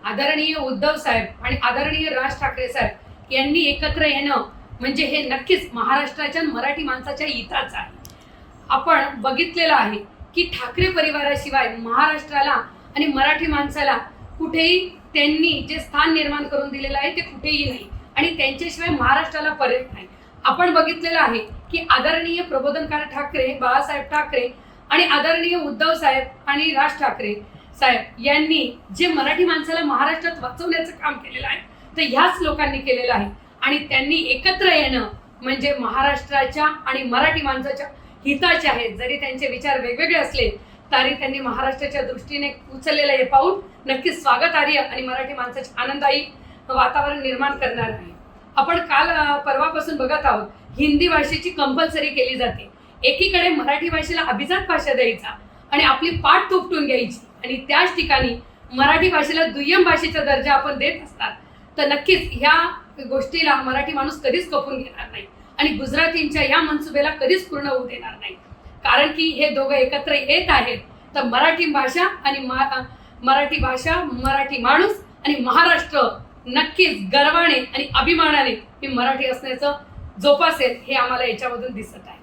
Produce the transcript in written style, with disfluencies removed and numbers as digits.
आदरणीय उद्धव साहेब आणि आदरणीय राज ठाकरे साहेब यांनी एकत्र येणं म्हणजे हे नक्कीच महाराष्ट्राच्या मराठी माणसाच्या हिताचं आहे। आपण बघितलेलं आहे की ठाकरे परिवाराशिवाय महाराष्ट्राला आणि मराठी माणसाला कुठेही त्यांनी जे स्थान निर्माण करून दिलेलं आहे ते कुठेही नाही आणि त्यांच्याशिवाय महाराष्ट्राला पर्याय नाही। आपण बघितलेलं आहे की आदरणीय प्रबोधनकार ठाकरे बाळासाहेब ठाकरे आणि आदरणीय उद्धव साहेब आणि राज ठाकरे साहेब यांनी जे मराठी माणसाला महाराष्ट्रात वाचवण्याचं काम केलेलं आहे ते ह्याच लोकांनी केलेलं आहे आणि त्यांनी एकत्र येणं म्हणजे महाराष्ट्राच्या आणि मराठी माणसाच्या हिताचे आहे। जरी त्यांचे विचार वेगवेगळे असले तरी त्यांनी महाराष्ट्राच्या दृष्टीने उचललेलं हे पाऊल नक्कीच स्वागतार्ह आणि मराठी माणसाचे आनंददायी वातावरण निर्माण करणार आहे। आपण काल परवापासून बघत आहोत हिंदी भाषेची कंपल्सरी केली जाते। एकीकडे मराठी भाषेला अभिजात भाषा द्यायचा आणि आपली पाठ थोपटून घ्यायची आणि त्याच ठिकाणी मराठी भाषेला दुय्यम भाषेचा दर्जा आपण देत असतात तर नक्कीच ह्या गोष्टीला मराठी माणूस कधीच कपून घेणार नाही आणि गुजरातींच्या या मनसुबेला कधीच पूर्ण होऊ देणार नाही। कारण की हे दोघं एकत्र येत आहेत तर मराठी भाषा आणि मराठी माणूस आणि महाराष्ट्र नक्कीच गर्वाने आणि अभिमानाने मी मराठी असण्याचं जोपासेल हे आम्हाला याच्यामधून दिसत आहे।